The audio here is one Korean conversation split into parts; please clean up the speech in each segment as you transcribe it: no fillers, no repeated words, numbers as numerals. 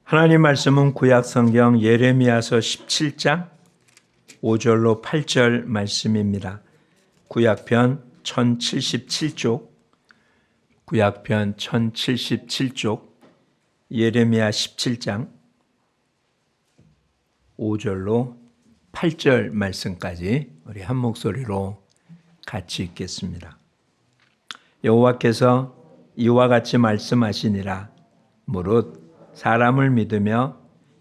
하나님 말씀은 구약 성경 예레미야서 17장 5절로 8절 말씀입니다. 구약편 1077쪽, 구약편 1077쪽, 예레미야 17장 5절로 8절 말씀까지 우리 한 목소리로 같이 읽겠습니다. 여호와께서 이와 같이 말씀하시니라. 무릇 사람을 믿으며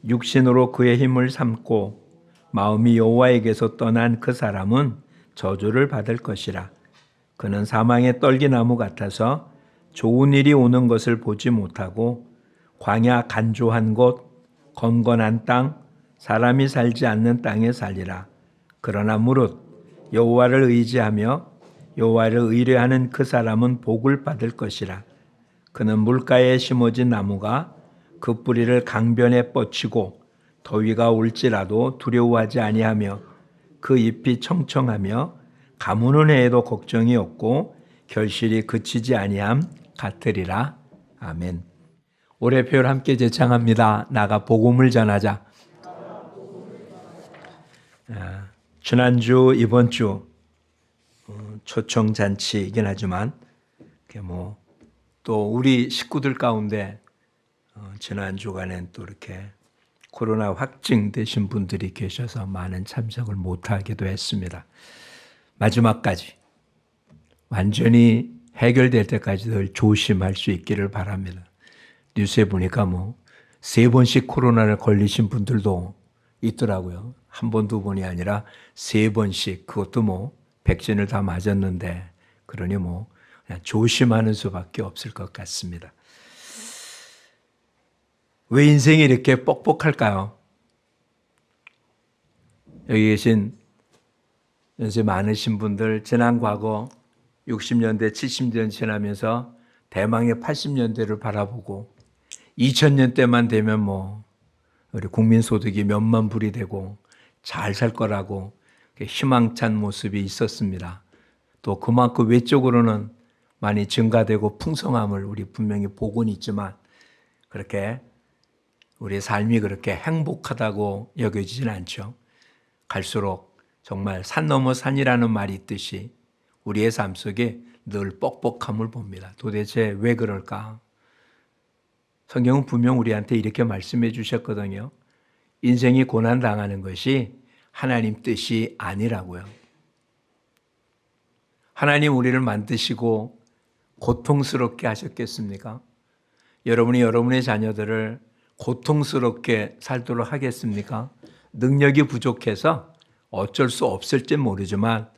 육신으로 그의 힘을 삼고 마음이 여호와에게서 떠난 그 사람은 저주를 받을 것이라. 그는 사망의 떨기나무 같아서 좋은 일이 오는 것을 보지 못하고 광야 간조한 곳, 건건한 땅, 사람이 살지 않는 땅에 살리라. 그러나 무릇 여호와를 의지하며 여호와를 의뢰하는 그 사람은 복을 받을 것이라. 그는 물가에 심어진 나무가 그 뿌리를 강변에 뻗치고 더위가 올지라도 두려워하지 아니하며 그 잎이 청청하며 가무는 해에도 걱정이 없고 결실이 그치지 아니함 같으리라. 아멘. 올해 표를 함께 제창합니다. 나가 복음을 전하자. 지난주 이번 주 초청 잔치이긴 하지만 또 우리 식구들 가운데 지난 주간엔 또 이렇게 코로나 확진되신 분들이 계셔서 많은 참석을 못하기도 했습니다. 마지막까지 완전히 해결될 때까지 늘 조심할 수 있기를 바랍니다. 뉴스에 보니까 3번씩 코로나를 걸리신 분들도 있더라고요. 한 번, 두 번이 아니라 3번씩, 그것도 백신을 다 맞았는데, 그러니 그냥 조심하는 수밖에 없을 것 같습니다. 왜 인생이 이렇게 뻑뻑할까요? 여기 계신 연세 많으신 분들, 지난 과거 60년대, 70년 지나면서 대망의 80년대를 바라보고 2000년대만 되면 우리 국민소득이 몇만 불이 되고 잘 살 거라고 희망찬 모습이 있었습니다. 또 그만큼 외적으로는 많이 증가되고 풍성함을 우리 분명히 보고는 있지만 그렇게 우리의 삶이 그렇게 행복하다고 여겨지진 않죠. 갈수록 정말 산 넘어 산이라는 말이 있듯이 우리의 삶 속에 늘 뻑뻑함을 봅니다. 도대체 왜 그럴까? 성경은 분명 우리한테 이렇게 말씀해 주셨거든요. 인생이 고난당하는 것이 하나님 뜻이 아니라고요. 하나님 우리를 만드시고 고통스럽게 하셨겠습니까? 여러분이 여러분의 자녀들을 고통스럽게 살도록 하겠습니까? 능력이 부족해서 어쩔 수 없을지 모르지만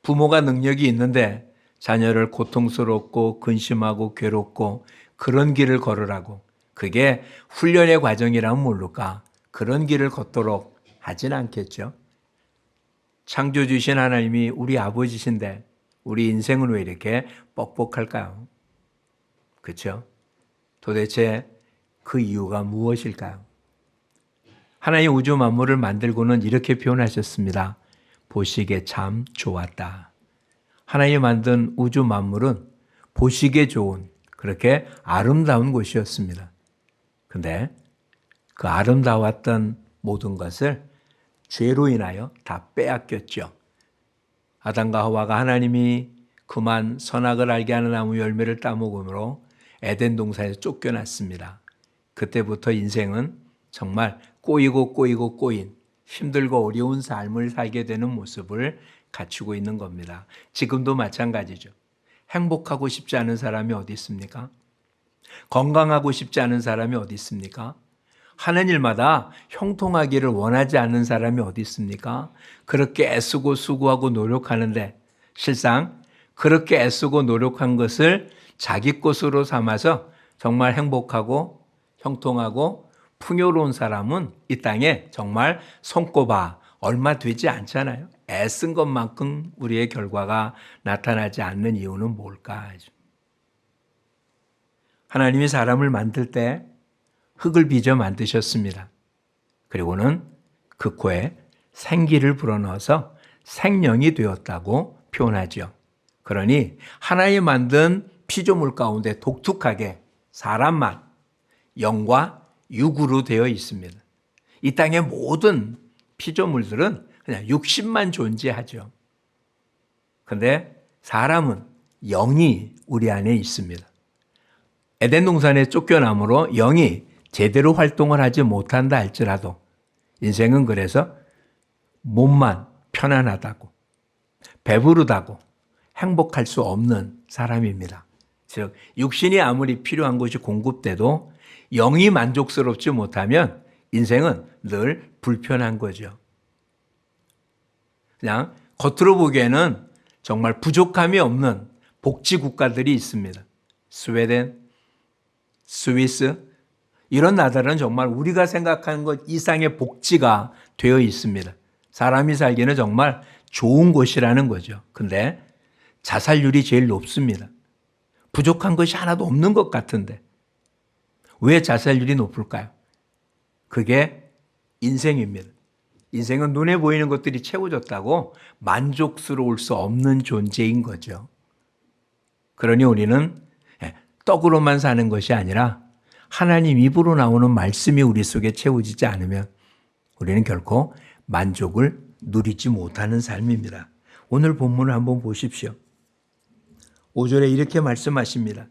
부모가 능력이 있는데 자녀를 고통스럽고 근심하고 괴롭고 그런 길을 걸으라고, 그게 훈련의 과정이라면 모를까, 그런 길을 걷도록 하진 않겠죠. 창조주신 하나님이 우리 아버지신데 우리 인생은 왜 이렇게 뻑뻑할까요? 그렇죠? 도대체 그 이유가 무엇일까요? 하나님 우주 만물을 만들고는 이렇게 표현하셨습니다. 보시기에 참 좋았다. 하나님이 만든 우주 만물은 보시기에 좋은, 그렇게 아름다운 곳이었습니다. 근데 그 아름다웠던 모든 것을 죄로 인하여 다 빼앗겼죠. 아담과 하와가 하나님이 그만 선악을 알게 하는 나무 열매를 따먹음으로 에덴 동산에서 쫓겨났습니다. 그때부터 인생은 정말 꼬인 힘들고 어려운 삶을 살게 되는 모습을 갖추고 있는 겁니다. 지금도 마찬가지죠. 행복하고 싶지 않은 사람이 어디 있습니까? 건강하고 싶지 않은 사람이 어디 있습니까? 하는 일마다 형통하기를 원하지 않는 사람이 어디 있습니까? 그렇게 애쓰고 수고하고 노력하는데 실상 그렇게 애쓰고 노력한 것을 자기 것으로 삼아서 정말 행복하고 형통하고 풍요로운 사람은 이 땅에 정말 손꼽아 얼마 되지 않잖아요. 애쓴 것만큼 우리의 결과가 나타나지 않는 이유는 뭘까? 하나님이 사람을 만들 때 흙을 빚어 만드셨습니다. 그리고는 그 코에 생기를 불어넣어서 생명이 되었다고 표현하죠. 그러니 하나님이 만든 피조물 가운데 독특하게 사람만 영과 육으로 되어 있습니다. 이 땅의 모든 피조물들은 그냥 육신만 존재하죠. 그런데 사람은 영이 우리 안에 있습니다. 에덴 동산에 쫓겨남으로 영이 제대로 활동을 하지 못한다 할지라도 인생은 그래서 몸만 편안하다고, 배부르다고 행복할 수 없는 사람입니다. 즉 육신이 아무리 필요한 것이 공급돼도 영이 만족스럽지 못하면 인생은 늘 불편한 거죠. 그냥 겉으로 보기에는 정말 부족함이 없는 복지 국가들이 있습니다. 스웨덴, 스위스 이런 나라는 정말 우리가 생각하는 것 이상의 복지가 되어 있습니다. 사람이 살기는 정말 좋은 곳이라는 거죠. 근데 자살률이 제일 높습니다. 부족한 것이 하나도 없는 것 같은데 왜 자살률이 높을까요? 그게 인생입니다. 인생은 눈에 보이는 것들이 채워졌다고 만족스러울 수 없는 존재인 거죠. 그러니 우리는 떡으로만 사는 것이 아니라 하나님 입으로 나오는 말씀이 우리 속에 채워지지 않으면 우리는 결코 만족을 누리지 못하는 삶입니다. 오늘 본문을 한번 보십시오. 5절에 이렇게 말씀하십니다.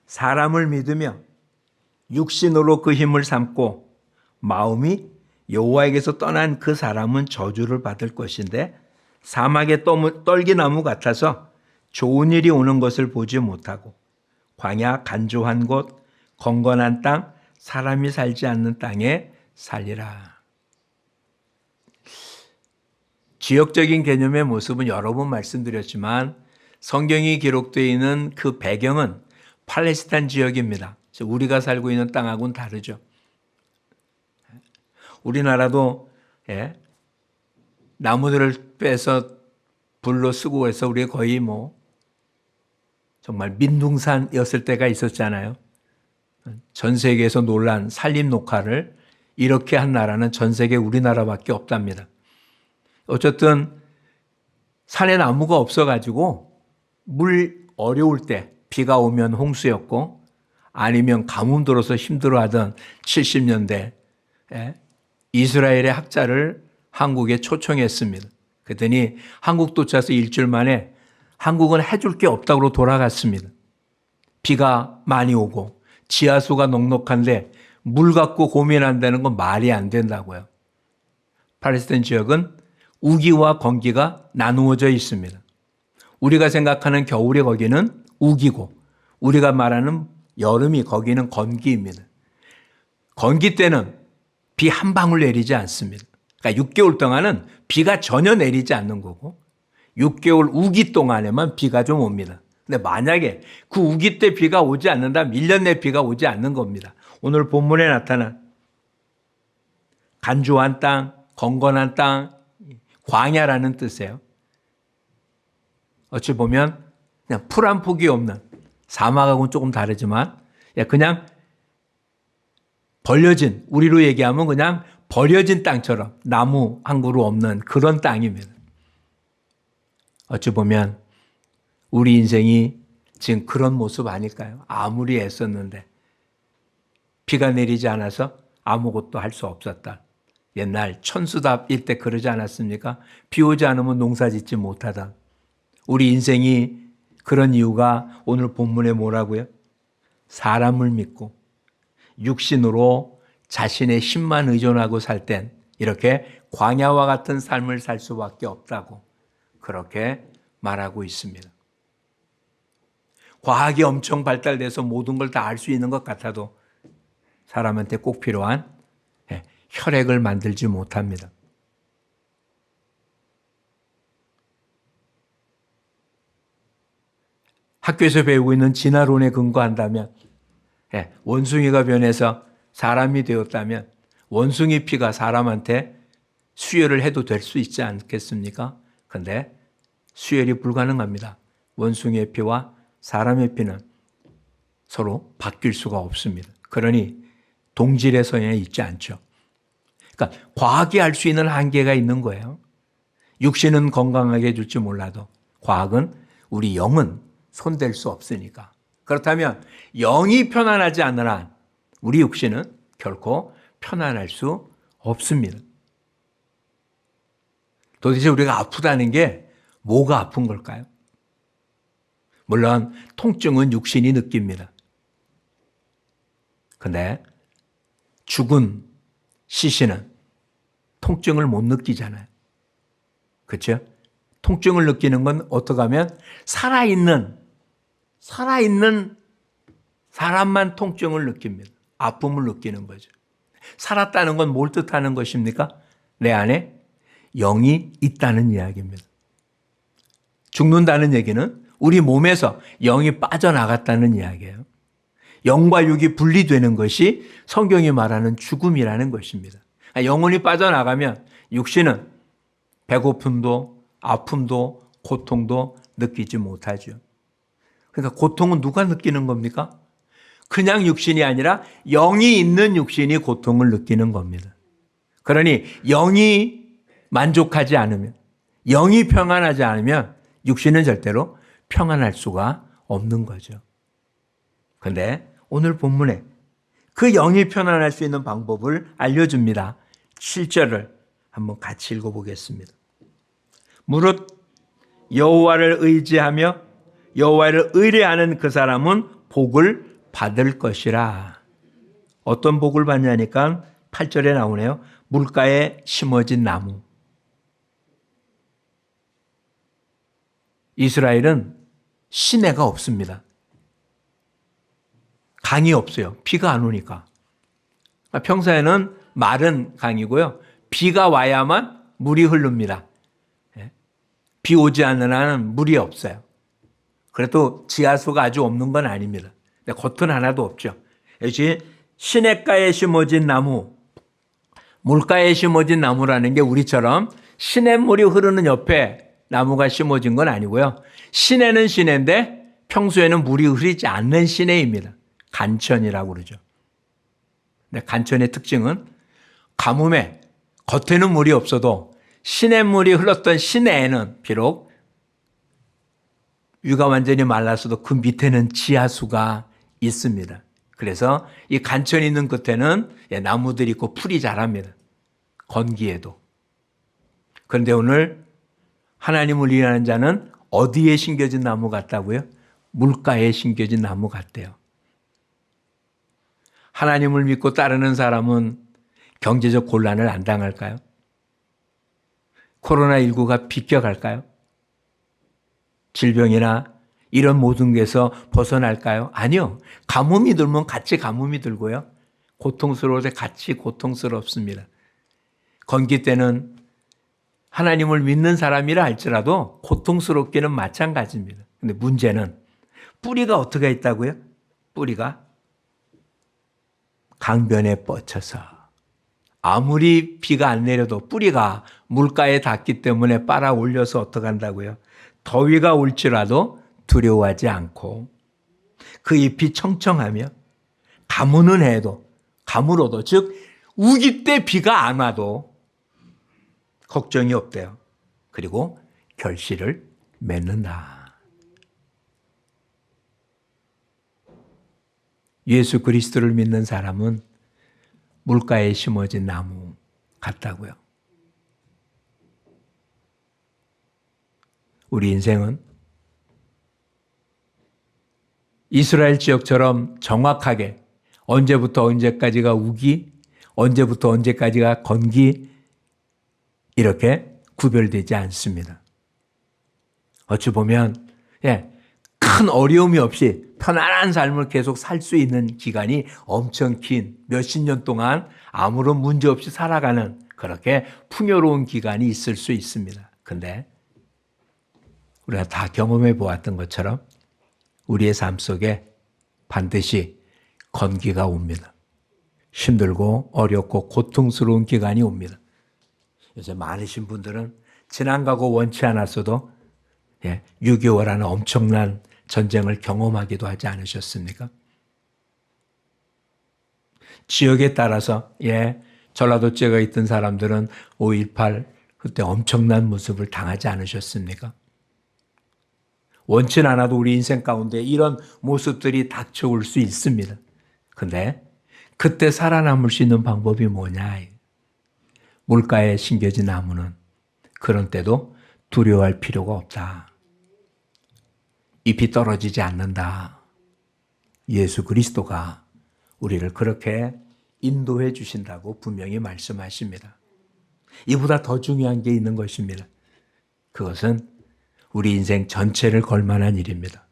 사람을 믿으며 육신으로 그 힘을 삼고 마음이 여호와에게서 떠난 그 사람은 저주를 받을 것인데 사막의 떨기나무 같아서 좋은 일이 오는 것을 보지 못하고 광야 간조한 곳 건건한 땅 사람이 살지 않는 땅에 살리라. 지역적인 개념의 모습은 여러 번 말씀드렸지만 성경이 기록되어 있는 그 배경은 팔레스타인 지역입니다. 우리가 살고 있는 땅하고는 다르죠. 우리나라도 나무들을 빼서 불로 쓰고 해서 우리가 거의 정말 민둥산이었을 때가 있었잖아요. 전 세계에서 놀란 산림 녹화를 이렇게 한 나라는 전 세계 우리나라밖에 없답니다. 어쨌든 산에 나무가 없어가지고 물 어려울 때 비가 오면 홍수였고 아니면 가뭄 들어서 힘들어하던 70년대 이스라엘의 학자를 한국에 초청했습니다. 그랬더니 한국 도착해서 일주일 만에 한국은 해줄 게 없다고 돌아갔습니다. 비가 많이 오고 지하수가 넉넉한데 물 갖고 고민한다는 건 말이 안 된다고요. 팔레스타인 지역은 우기와 건기가 나누어져 있습니다. 우리가 생각하는 겨울이 거기는 우기고 우리가 말하는 여름이 거기는 건기입니다. 건기 때는 비 한 방울 내리지 않습니다. 그러니까 6개월 동안은 비가 전혀 내리지 않는 거고 6개월 우기 동안에만 비가 좀 옵니다. 근데 만약에 그 우기 때 비가 오지 않는다면 1년 내 비가 오지 않는 겁니다. 오늘 본문에 나타난 간조한 땅, 건건한 땅, 광야라는 뜻이에요. 어찌 보면 그냥 풀 한 폭이 없는 사막하고는 조금 다르지만 그냥 벌려진, 우리로 얘기하면 그냥 버려진 땅처럼 나무 한 그루 없는 그런 땅입니다. 어찌 보면 우리 인생이 지금 그런 모습 아닐까요? 아무리 애썼는데 비가 내리지 않아서 아무것도 할 수 없었다. 옛날 천수답일 때 그러지 않았습니까? 비 오지 않으면 농사 짓지 못하다. 우리 인생이 그런 이유가 오늘 본문에 뭐라고요? 사람을 믿고 육신으로 자신의 힘만 의존하고 살 땐 이렇게 광야와 같은 삶을 살 수밖에 없다고 그렇게 말하고 있습니다. 과학이 엄청 발달돼서 모든 걸 다 알 수 있는 것 같아도 사람한테 꼭 필요한 혈액을 만들지 못합니다. 학교에서 배우고 있는 진화론에 근거한다면 원숭이가 변해서 사람이 되었다면 원숭이 피가 사람한테 수혈을 해도 될 수 있지 않겠습니까? 그런데 수혈이 불가능합니다. 원숭이의 피와 사람의 피는 서로 바뀔 수가 없습니다. 그러니 동질의 성향에 있지 않죠. 그러니까 과학이 할 수 있는 한계가 있는 거예요. 육신은 건강하게 해줄지 몰라도 과학은 우리 영은 손댈 수 없으니까. 그렇다면 영이 편안하지 않는 한 우리 육신은 결코 편안할 수 없습니다. 도대체 우리가 아프다는 게 뭐가 아픈 걸까요? 물론 통증은 육신이 느낍니다. 근데 죽은 시신은 통증을 못 느끼잖아요. 그렇죠? 통증을 느끼는 건 어떻게 하면 살아있는 사람만 통증을 느낍니다. 아픔을 느끼는 거죠. 살았다는 건 뭘 뜻하는 것입니까? 내 안에 영이 있다는 이야기입니다. 죽는다는 얘기는 우리 몸에서 영이 빠져나갔다는 이야기예요. 영과 육이 분리되는 것이 성경이 말하는 죽음이라는 것입니다. 영혼이 빠져나가면 육신은 배고픔도 아픔도 고통도 느끼지 못하죠. 그러니까 고통은 누가 느끼는 겁니까? 그냥 육신이 아니라 영이 있는 육신이 고통을 느끼는 겁니다. 그러니 영이 만족하지 않으면, 영이 평안하지 않으면 육신은 절대로 평안할 수가 없는 거죠. 그런데 오늘 본문에 그 영이 편안할 수 있는 방법을 알려줍니다. 7절을 한번 같이 읽어보겠습니다. 무릇 여호와를 의지하며 여호와를 의뢰하는 그 사람은 복을 받을 것이라. 어떤 복을 받냐니까 8절에 나오네요. 물가에 심어진 나무. 이스라엘은 시내가 없습니다. 강이 없어요. 비가 안 오니까. 평소에는 마른 강이고요. 비가 와야만 물이 흐릅니다. 비 오지 않는 한은 물이 없어요. 그래도 지하수가 아주 없는 건 아닙니다. 근데 겉은 하나도 없죠. 역시 시냇가에 심어진 나무, 물가에 심어진 나무라는 게 우리처럼 시냇물이 흐르는 옆에 나무가 심어진 건 아니고요. 시내는 시내인데 평소에는 물이 흐르지 않는 시내입니다. 간천이라고 그러죠. 근데 간천의 특징은 가뭄에 겉에는 물이 없어도 시냇물이 흘렀던 시내에는 비록 위가 완전히 말랐어도 그 밑에는 지하수가 있습니다. 그래서 이 간천이 있는 끝에는 나무들이 있고 풀이 자랍니다. 건기에도. 그런데 오늘 하나님을 일하는 자는 어디에 심겨진 나무 같다고요? 물가에 심겨진 나무 같대요. 하나님을 믿고 따르는 사람은 경제적 곤란을 안 당할까요? 코로나19가 비껴갈까요? 질병이나 이런 모든 것에서 벗어날까요? 아니요. 가뭄이 들면 같이 가뭄이 들고요. 고통스러울 때 같이 고통스럽습니다. 건기 때는 하나님을 믿는 사람이라 할지라도 고통스럽기는 마찬가지입니다. 근데 문제는 뿌리가 어떻게 있다고요? 뿌리가 강변에 뻗쳐서 아무리 비가 안 내려도 뿌리가 물가에 닿기 때문에 빨아 올려서 어떻게 한다고요? 더위가 올지라도 두려워하지 않고 그 잎이 청청하며 가무는 해도 가물어도 즉 우기 때 비가 안 와도 걱정이 없대요. 그리고 결실을 맺는다. 예수 그리스도를 믿는 사람은 물가에 심어진 나무 같다고요. 우리 인생은 이스라엘 지역처럼 정확하게 언제부터 언제까지가 우기, 언제부터 언제까지가 건기 이렇게 구별되지 않습니다. 어찌 보면 큰 어려움이 없이 편안한 삶을 계속 살 수 있는 기간이 엄청 긴 몇십 년 동안 아무런 문제 없이 살아가는 그렇게 풍요로운 기간이 있을 수 있습니다. 그런데 우리가 다 경험해 보았던 것처럼 우리의 삶 속에 반드시 건기가 옵니다. 힘들고 어렵고 고통스러운 기간이 옵니다. 요새 많으신 분들은 지나가고 원치 않았어도 6.25라는 엄청난 전쟁을 경험하기도 하지 않으셨습니까? 지역에 따라서 전라도 지역에 있던 사람들은 5.18 그때 엄청난 모습을 당하지 않으셨습니까? 원치 않아도 우리 인생 가운데 이런 모습들이 닥쳐올 수 있습니다. 그런데 그때 살아남을 수 있는 방법이 뭐냐? 물가에 심겨진 나무는 그런 때도 두려워할 필요가 없다. 잎이 떨어지지 않는다. 예수 그리스도가 우리를 그렇게 인도해 주신다고 분명히 말씀하십니다. 이보다 더 중요한 게 있는 것입니다. 그것은 우리 인생 전체를 걸만한 일입니다.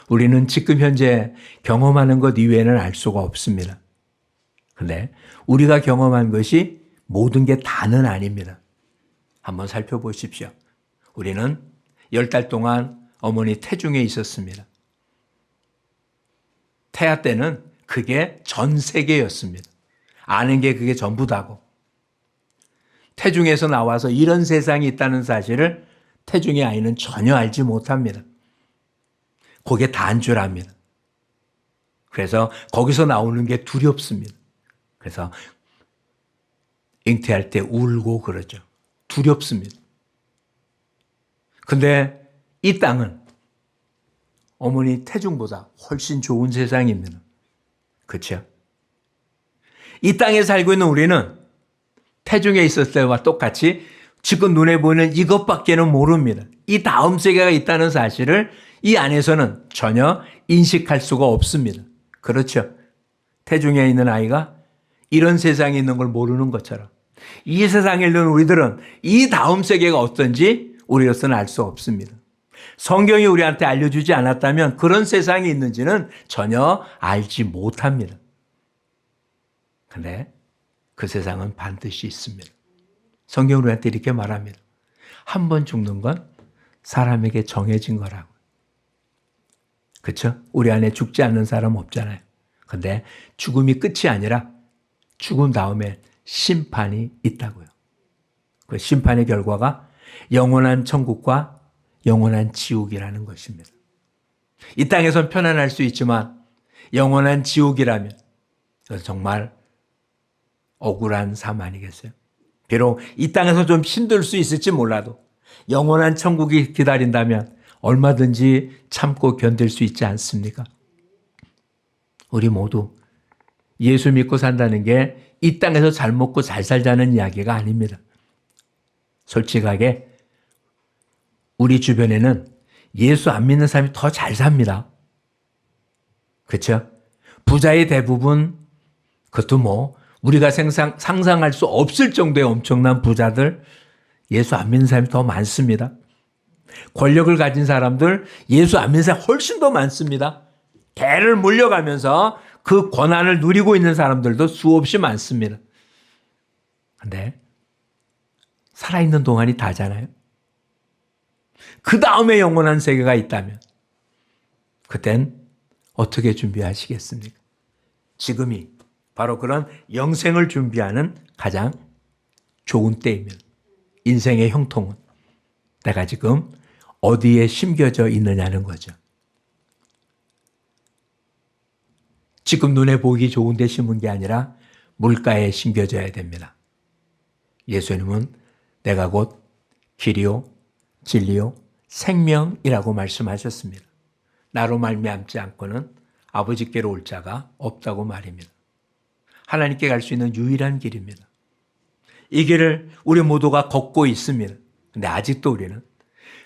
우리는 지금 현재 경험하는 것 이외에는 알 수가 없습니다. 그런데 우리가 경험한 것이 모든 게 다는 아닙니다. 한번 살펴보십시오. 우리는 10달 동안 어머니 태중에 있었습니다. 태아 때는 그게 전 세계였습니다. 아는 게 그게 전부다고. 태중에서 나와서 이런 세상이 있다는 사실을 태중의 아이는 전혀 알지 못합니다. 그게 다인 줄 압니다. 그래서 거기서 나오는 게 두렵습니다. 그래서 잉태할 때 울고 그러죠. 두렵습니다. 근데 이 땅은 어머니 태중보다 훨씬 좋은 세상입니다. 그렇죠? 이 땅에 살고 있는 우리는 태중에 있었을 때와 똑같이 지금 눈에 보이는 이것밖에는 모릅니다. 이 다음 세계가 있다는 사실을 이 안에서는 전혀 인식할 수가 없습니다. 그렇죠? 태중에 있는 아이가 이런 세상에 있는 걸 모르는 것처럼 이 세상에 있는 우리들은 이 다음 세계가 어떤지 우리로서는 알 수 없습니다. 성경이 우리한테 알려주지 않았다면 그런 세상이 있는지는 전혀 알지 못합니다. 근데 그 세상은 반드시 있습니다. 성경은 우리한테 이렇게 말합니다. 한 번 죽는 건 사람에게 정해진 거라고. 그렇죠? 우리 안에 죽지 않는 사람 없잖아요. 근데 죽음이 끝이 아니라 죽은 다음에 심판이 있다고요. 그 심판의 결과가 영원한 천국과 영원한 지옥이라는 것입니다. 이 땅에선 편안할 수 있지만 영원한 지옥이라면 그것은 정말 억울한 삶 아니겠어요? 비록 이 땅에서 좀 힘들 수 있을지 몰라도 영원한 천국이 기다린다면 얼마든지 참고 견딜 수 있지 않습니까? 우리 모두 예수 믿고 산다는 게 이 땅에서 잘 먹고 잘 살자는 이야기가 아닙니다. 솔직하게 우리 주변에는 예수 안 믿는 사람이 더 잘 삽니다. 그렇죠? 부자의 대부분 그것도 뭐 우리가 상상할 수 없을 정도의 엄청난 부자들 예수 안 믿는 사람이 더 많습니다. 권력을 가진 사람들 예수 안 믿는 사람이 훨씬 더 많습니다. 대를 물려가면서 그 권한을 누리고 있는 사람들도 수없이 많습니다. 그런데 살아있는 동안이 다잖아요. 그 다음에 영원한 세계가 있다면 그땐 어떻게 준비하시겠습니까? 지금이 바로 그런 영생을 준비하는 가장 좋은 때입니다. 인생의 형통은 내가 지금 어디에 심겨져 있느냐는 거죠. 지금 눈에 보기 좋은 데 심은 게 아니라 물가에 심겨져야 됩니다. 예수님은 내가 곧 길이요 진리요 생명이라고 말씀하셨습니다. 나로 말미암지 않고는 아버지께로 올 자가 없다고 말입니다. 하나님께 갈 수 있는 유일한 길입니다. 이 길을 우리 모두가 걷고 있습니다. 근데 아직도 우리는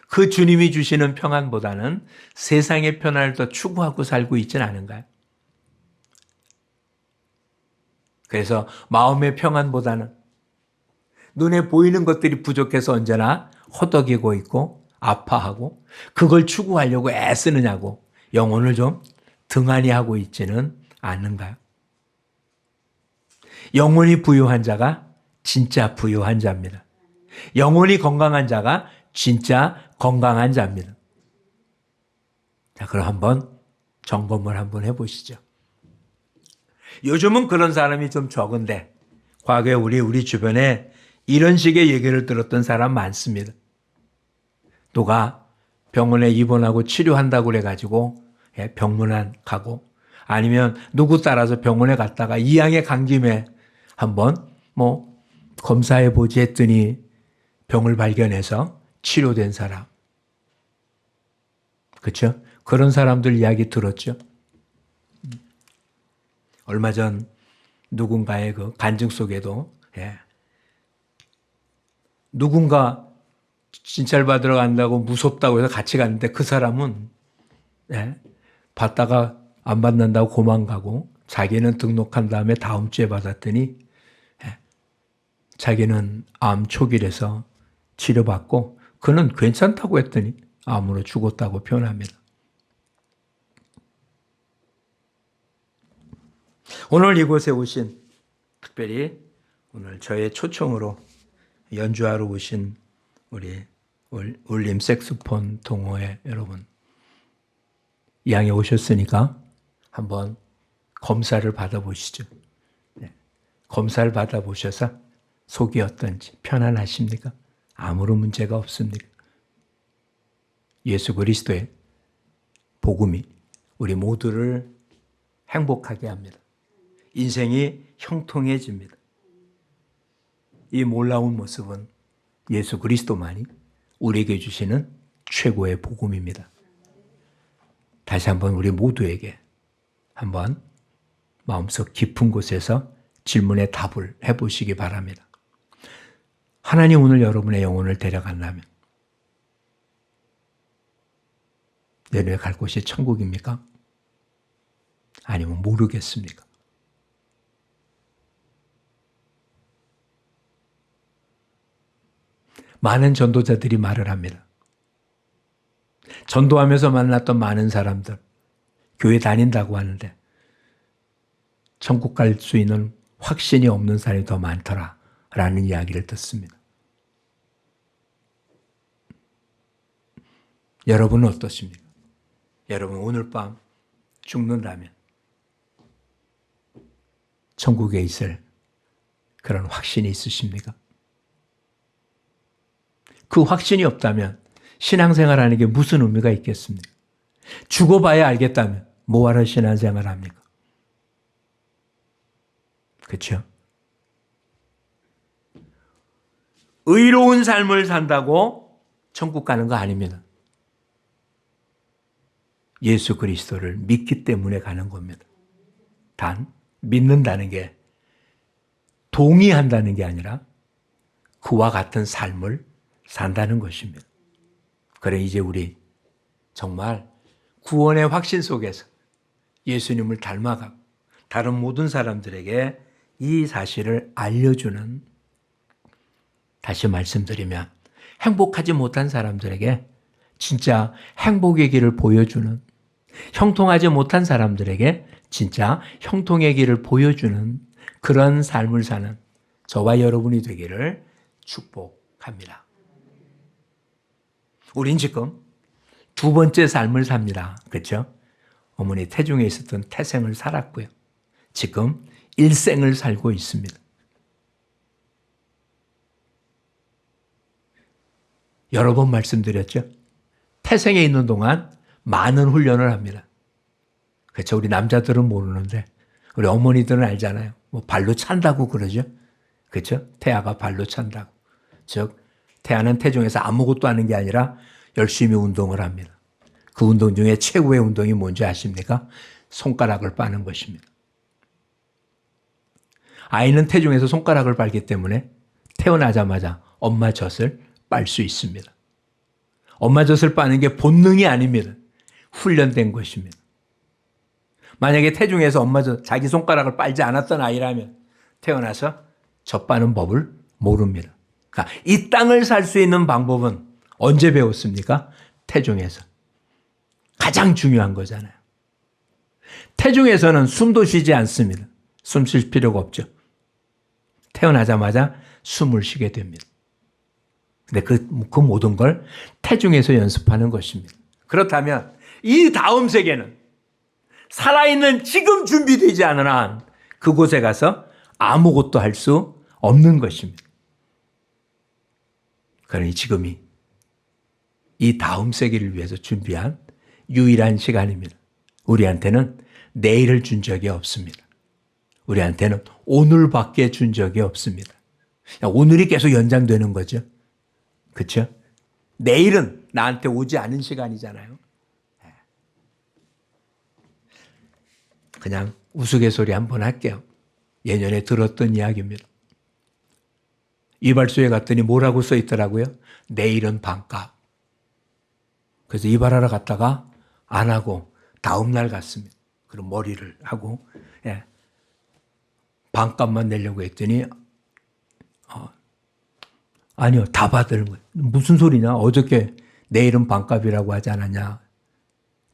그 주님이 주시는 평안보다는 세상의 평안을 더 추구하고 살고 있지는 않은가요? 그래서 마음의 평안보다는 눈에 보이는 것들이 부족해서 언제나 허덕이고 있고 아파하고 그걸 추구하려고 애쓰느냐고 영혼을 좀 등한히 하고 있지는 않는가요? 영혼이 부유한 자가 진짜 부유한 자입니다. 영혼이 건강한 자가 진짜 건강한 자입니다. 자, 그럼 한번 점검을 한번 해보시죠. 요즘은 그런 사람이 좀 적은데 과거에 우리 주변에 이런 식의 얘기를 들었던 사람 많습니다. 누가 병원에 입원하고 치료한다고 그래가지고 병문안 가고 아니면 누구 따라서 병원에 갔다가 이양에 간 김에 한번 검사해보지 했더니 병을 발견해서 치료된 사람. 그렇죠? 그런 사람들 이야기 들었죠? 얼마 전 누군가의 그 간증 속에도 누군가 진찰 받으러 간다고 무섭다고 해서 같이 갔는데 그 사람은 받다가 안 받는다고 고만가고 자기는 등록한 다음에 다음 주에 받았더니 자기는 암 초기라서 치료받고 그는 괜찮다고 했더니 암으로 죽었다고 표현합니다. 오늘 이곳에 오신 특별히 오늘 저의 초청으로 연주하러 오신 우리 울림 색소폰 동호회 여러분 이 양에 오셨으니까 한번 검사를 받아보시죠. 검사를 받아보셔서 속이 어떤지 편안하십니까? 아무런 문제가 없습니까? 예수 그리스도의 복음이 우리 모두를 행복하게 합니다. 인생이 형통해집니다. 이 놀라운 모습은 예수 그리스도만이 우리에게 주시는 최고의 복음입니다. 다시 한번 우리 모두에게 한번 마음속 깊은 곳에서 질문에 답을 해보시기 바랍니다. 하나님 오늘 여러분의 영혼을 데려간다면 내년에 갈 곳이 천국입니까? 아니면 모르겠습니까? 많은 전도자들이 말을 합니다. 전도하면서 만났던 많은 사람들, 교회 다닌다고 하는데 천국 갈 수 있는 확신이 없는 사람이 더 많더라라는 이야기를 듣습니다. 여러분은 어떠십니까? 여러분 오늘 밤 죽는다면 천국에 있을 그런 확신이 있으십니까? 그 확신이 없다면 신앙생활하는 게 무슨 의미가 있겠습니까? 죽어봐야 알겠다면 뭐하러 신앙생활 합니까? 그렇죠? 의로운 삶을 산다고 천국 가는 거 아닙니다. 예수 그리스도를 믿기 때문에 가는 겁니다. 단 믿는다는 게 동의한다는 게 아니라 그와 같은 삶을 산다는 것입니다. 그래 이제 우리 정말 구원의 확신 속에서 예수님을 닮아가고 다른 모든 사람들에게 이 사실을 알려주는, 다시 말씀드리면 행복하지 못한 사람들에게 진짜 행복의 길을 보여주는, 형통하지 못한 사람들에게 진짜 형통의 길을 보여주는 그런 삶을 사는 저와 여러분이 되기를 축복합니다. 우린 지금 두 번째 삶을 삽니다. 그렇죠? 어머니 태중에 있었던 태생을 살았고요. 지금 일생을 살고 있습니다. 여러 번 말씀드렸죠? 태생에 있는 동안 많은 훈련을 합니다. 그렇죠? 우리 남자들은 모르는데 우리 어머니들은 알잖아요. 뭐 발로 찬다고 그러죠? 그렇죠? 태아가 발로 찬다고. 즉 태아는 태중에서 아무것도 하는 게 아니라 열심히 운동을 합니다. 그 운동 중에 최고의 운동이 뭔지 아십니까? 손가락을 빠는 것입니다. 아이는 태중에서 손가락을 빨기 때문에 태어나자마자 엄마 젖을 빨 수 있습니다. 엄마 젖을 빠는 게 본능이 아닙니다. 훈련된 것입니다. 만약에 태중에서 엄마 젖, 자기 손가락을 빨지 않았던 아이라면 태어나서 젖 빠는 법을 모릅니다. 그러니까 이 땅을 살 수 있는 방법은 언제 배웠습니까? 태중에서. 가장 중요한 거잖아요. 태중에서는 숨도 쉬지 않습니다. 숨 쉴 필요가 없죠. 태어나자마자 숨을 쉬게 됩니다. 근데 그 모든 걸 태중에서 연습하는 것입니다. 그렇다면 이 다음 세계는 살아있는 지금 준비되지 않은 한 그곳에 가서 아무것도 할 수 없는 것입니다. 그러니 지금이 이 다음 세계를 위해서 준비한 유일한 시간입니다. 우리한테는 내일을 준 적이 없습니다. 우리한테는 오늘밖에 준 적이 없습니다. 오늘이 계속 연장되는 거죠. 그렇죠? 내일은 나한테 오지 않은 시간이잖아요. 그냥 우스갯소리 한번 할게요. 예전에 들었던 이야기입니다. 이발소에 갔더니 뭐라고 써 있더라고요? 내일은 반값. 그래서 이발하러 갔다가 안 하고 다음날 갔습니다. 그럼 머리를 하고 반값만 내려고 했더니 아니요, 다 받을 거예요. 무슨 소리냐? 어저께 내일은 반값이라고 하지 않았냐?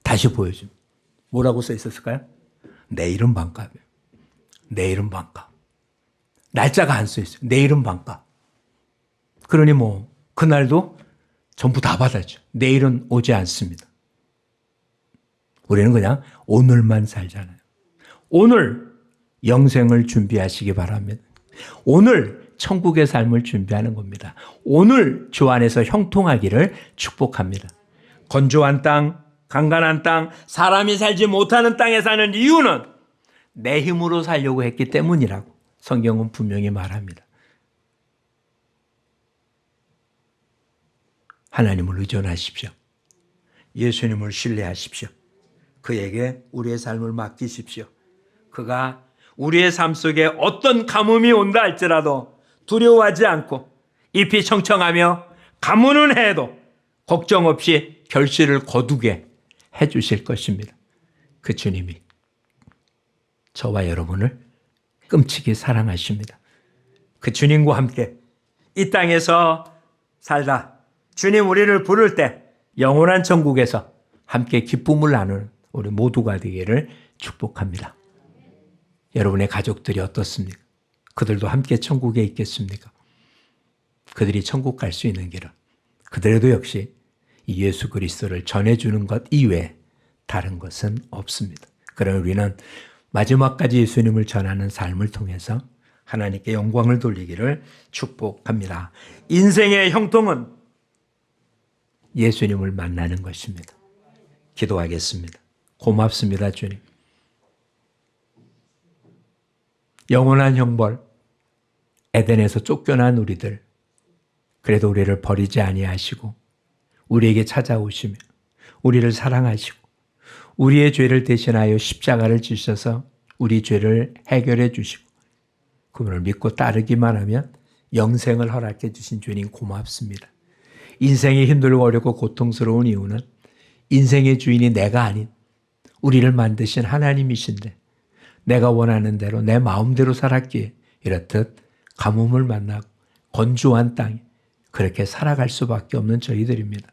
다시 보여줍니다. 뭐라고 써 있었을까요? 내일은 반값이에요. 내일은 반값. 날짜가 안 써 있어요. 내일은 반값. 그러니 그날도 전부 다 받았죠. 내일은 오지 않습니다. 우리는 그냥 오늘만 살잖아요. 오늘 영생을 준비하시기 바랍니다. 오늘 천국의 삶을 준비하는 겁니다. 오늘 주 안에서 형통하기를 축복합니다. 건조한 땅, 간간한 땅, 사람이 살지 못하는 땅에 사는 이유는 내 힘으로 살려고 했기 때문이라고 성경은 분명히 말합니다. 하나님을 의존하십시오. 예수님을 신뢰하십시오. 그에게 우리의 삶을 맡기십시오. 그가 우리의 삶 속에 어떤 가뭄이 온다 할지라도 두려워하지 않고 잎이 청청하며 가뭄은 해도 걱정 없이 결실을 거두게 해 주실 것입니다. 그 주님이 저와 여러분을 끔찍이 사랑하십니다. 그 주님과 함께 이 땅에서 살다 주님 우리를 부를 때 영원한 천국에서 함께 기쁨을 나누는 우리 모두가 되기를 축복합니다. 여러분의 가족들이 어떻습니까? 그들도 함께 천국에 있겠습니까? 그들이 천국 갈 수 있는 길은 그들에도 역시 이 예수 그리스도를 전해주는 것 이외에 다른 것은 없습니다. 그러나 우리는 마지막까지 예수님을 전하는 삶을 통해서 하나님께 영광을 돌리기를 축복합니다. 인생의 형통은 예수님을 만나는 것입니다. 기도하겠습니다. 고맙습니다, 주님. 영원한 형벌, 에덴에서 쫓겨난 우리들, 그래도 우리를 버리지 아니하시고 우리에게 찾아오시며 우리를 사랑하시고 우리의 죄를 대신하여 십자가를 지셔서 우리 죄를 해결해 주시고 그분을 믿고 따르기만 하면 영생을 허락해 주신 주님 고맙습니다. 인생이 힘들고 어렵고 고통스러운 이유는 인생의 주인이 내가 아닌 우리를 만드신 하나님이신데 내가 원하는 대로 내 마음대로 살았기에 이렇듯 가뭄을 만나고 건조한 땅에 그렇게 살아갈 수밖에 없는 저희들입니다.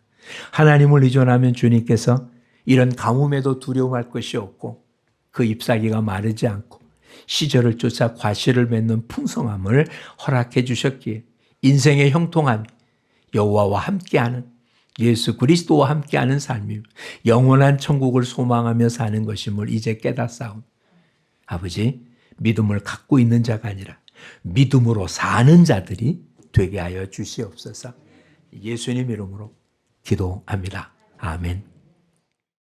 하나님을 의존하면 주님께서 이런 가뭄에도 두려움할 것이 없고 그 잎사귀가 마르지 않고 시절을 쫓아 과실을 맺는 풍성함을 허락해 주셨기에 인생의 형통함이 여호와와 함께하는 예수 그리스도와 함께하는 삶이 영원한 천국을 소망하며 사는 것임을 이제 깨닫사오니 아버지 믿음을 갖고 있는 자가 아니라 믿음으로 사는 자들이 되게 하여 주시옵소서. 예수님 이름으로 기도합니다. 아멘.